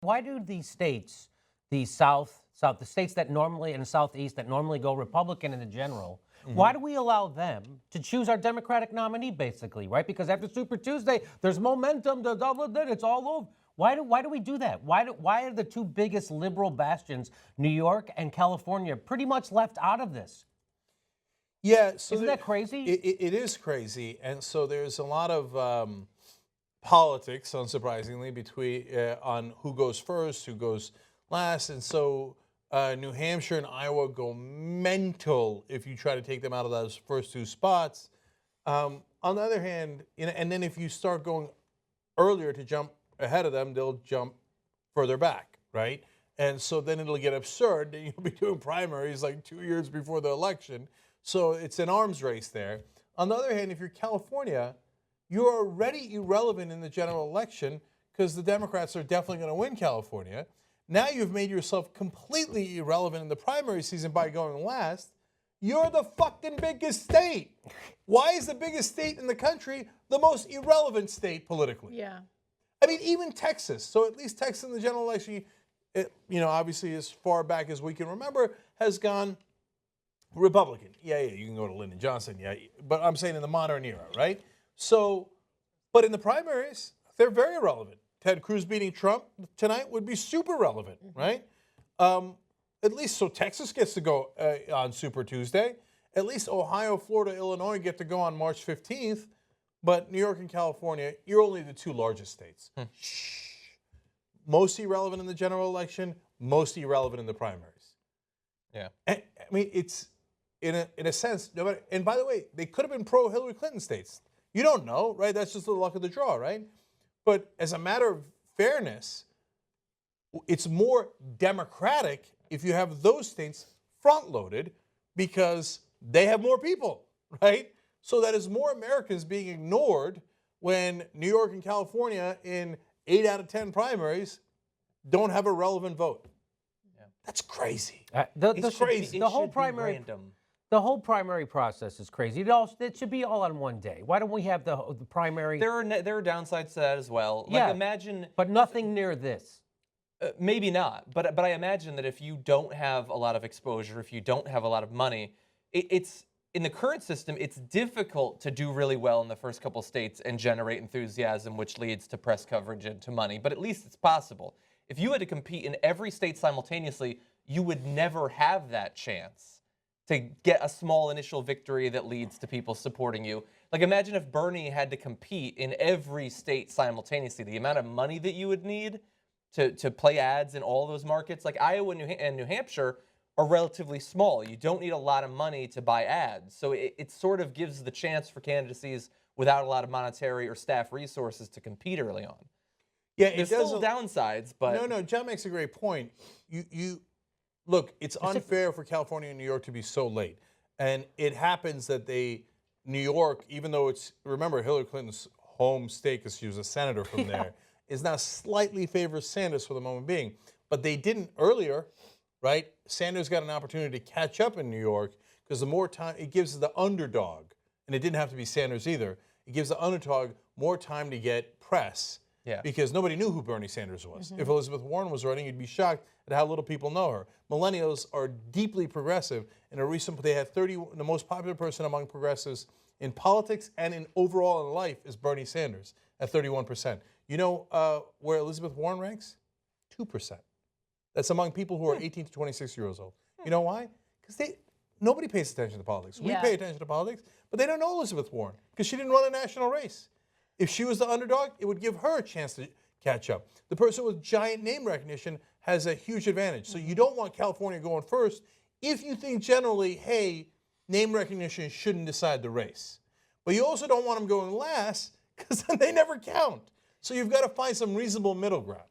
Why do these states, the the states that normally and Southeast that normally go Republican in the general, why do we allow them to choose our Democratic nominee, basically, right? Because after Super Tuesday, there's momentum, it's all over. Why do we do that? Why are the two biggest liberal bastions, New York and California, pretty much left out of this? Yeah, so isn't that crazy? It is crazy, and so there's a lot of politics, unsurprisingly, between on who goes first, who goes last, and so New Hampshire and Iowa go mental if you try to take them out of those first two spots. On the other hand, and then if you start going earlier to jump ahead of them, they'll jump further back, right? And so then it'll get absurd. You'll be doing primaries like 2 years before the election. So it's an arms race there. On the other hand, if you're California, you're already irrelevant in the general election because the Democrats are definitely going to win California. Now you've made yourself completely irrelevant in the primary season by going last. You're the fucking biggest state. Why is the biggest state in the country the most irrelevant state politically? Yeah. I mean, even Texas. So at least Texas in the general election, obviously as far back as we can remember, has gone Republican. Yeah, you can go to Lyndon Johnson, yeah. But I'm saying in the modern era, right? So, but in the primaries, they're very relevant. Ted Cruz beating Trump tonight would be super relevant, right? At least so Texas gets to go on Super Tuesday. At least Ohio, Florida, Illinois get to go on March 15th. But New York and California, you're only the two largest states. Most irrelevant in the general election, most irrelevant in the primaries. Yeah. And, I mean, it's, in a sense, no matter, and by the way, they could have been pro-Hillary Clinton states. You don't know, right? That's just the luck of the draw, right? But as a matter of fairness, it's more democratic if you have those states front-loaded because they have more people, right? So that is more Americans being ignored when New York and California in 8 out of 10 primaries don't have a relevant vote. Yeah. That's crazy. It's crazy. The whole primary, the whole primary process is crazy. It should be all on one day. Why don't we have the primary? There are downsides to that as well. Yeah, like imagine, but nothing near this. Maybe not, but I imagine that if you don't have a lot of exposure, if you don't have a lot of money, it's in the current system, it's difficult to do really well in the first couple states and generate enthusiasm, which leads to press coverage and to money. But at least it's possible. If you had to compete in every state simultaneously, you would never have that chance to get a small initial victory that leads to people supporting you. Like imagine if Bernie had to compete in every state simultaneously, the amount of money that you would need to play ads in all those markets. Like Iowa and New Hampshire are relatively small. You don't need a lot of money to buy ads. So it sort of gives the chance for candidacies without a lot of monetary or staff resources to compete early on. Yeah, there's still downsides, but no. John makes a great point. You look, it's unfair for California and New York to be so late, and it happens that New York, even though it's remember Hillary Clinton's home state because she was a senator from there, is now slightly favors Sanders for the moment being, but they didn't earlier. Right? Sanders got an opportunity to catch up in New York because the more time, it gives the underdog, and it didn't have to be Sanders either, it gives the underdog more time to get press because nobody knew who Bernie Sanders was. If Elizabeth Warren was running, you'd be shocked at how little people know her. Millennials are deeply progressive. In a recent, they had the most popular person among progressives in politics and in overall in life is Bernie Sanders at 31%. You know where Elizabeth Warren ranks? 2%. That's among people who are 18 to 26 years old. You know why? Because nobody pays attention to politics. We pay attention to politics, but they don't know Elizabeth Warren because she didn't run a national race. If she was the underdog, it would give her a chance to catch up. The person with giant name recognition has a huge advantage. So you don't want California going first if you think generally, hey, name recognition shouldn't decide the race. But you also don't want them going last because then they never count. So you've got to find some reasonable middle ground.